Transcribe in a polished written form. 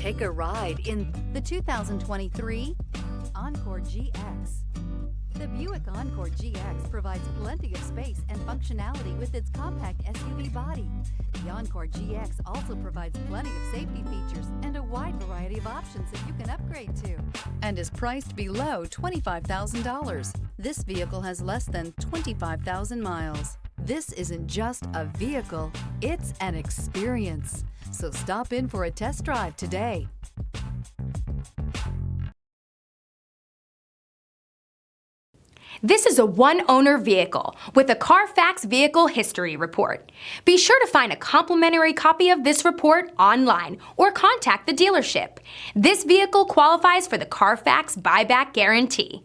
Take a ride in the 2023 Encore GX. The Buick Encore GX provides plenty of space and functionality with its compact SUV body. The Encore GX also provides plenty of safety features and a wide variety of options that you can upgrade to, and is priced below $25,000. This vehicle has less than 25,000 miles. This isn't just a vehicle, it's an experience. So stop in for a test drive today. This is a one-owner vehicle with a Carfax Vehicle History Report. Be sure to find a complimentary copy of this report online or contact the dealership. This vehicle qualifies for the Carfax Buyback Guarantee.